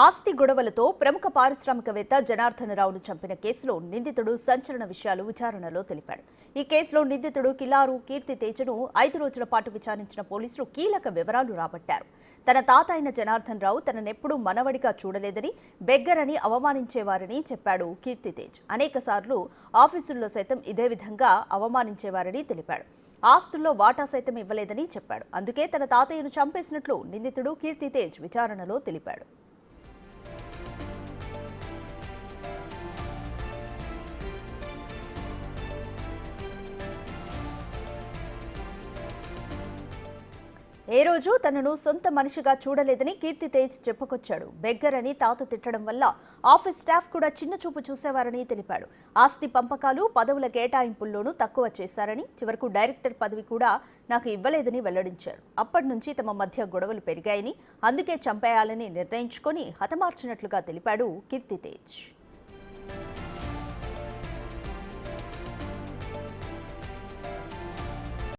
ఆస్తి గొడవలతో ప్రముఖ పారిశ్రామికవేత్త జనార్దన్ రావును చంపిన కేసులో నిందితుడు సంచలన విషయాలు విచారణలో తెలిపాడు. ఈ కేసులో నిందితుడు కిలారు కీర్తి తేజను 5 రోజుల పాటు విచారించిన పోలీసులు కీలక వివరాలు రాబట్టారు. తన తాత అయిన జనార్దన్ రావు తననెప్పుడూ మనవడిగా చూడలేదని, బెగ్గరని అవమానించేవారని చెప్పాడు కీర్తి తేజ్. అనేకసార్లు ఆఫీసుల్లో సైతం ఇదే విధంగా అవమానించేవారని తెలిపాడు. ఆస్తుల్లో వాటా సైతం ఇవ్వలేదని చెప్పాడు. అందుకే తన తాతయ్యను చంపేసినట్లు నిందితుడు కీర్తి తేజ్ విచారణలో తెలిపాడు. ఏ రోజు తనను సొంత మనిషిగా చూడలేదని కీర్తి తేజ్ చెప్పుకొచ్చాడు. బెగ్గరని తాత తిట్టడం వల్ల ఆఫీస్ స్టాఫ్ కూడా చిన్న చూపు చూసేవారని తెలిపాడు. ఆస్తి పంపకాలు, పదవుల కేటాయింపుల్లోనూ తక్కువ చేశారని, చివరకు డైరెక్టర్ పదవి కూడా నాకు ఇవ్వలేదని వెల్లడించారు. అప్పటి నుంచి తమ మధ్య గొడవలు పెరిగాయని, అందుకే చంపేయాలని నిర్ణయించుకొని హతమార్చినట్లుగా తెలిపాడు కీర్తి తేజ్.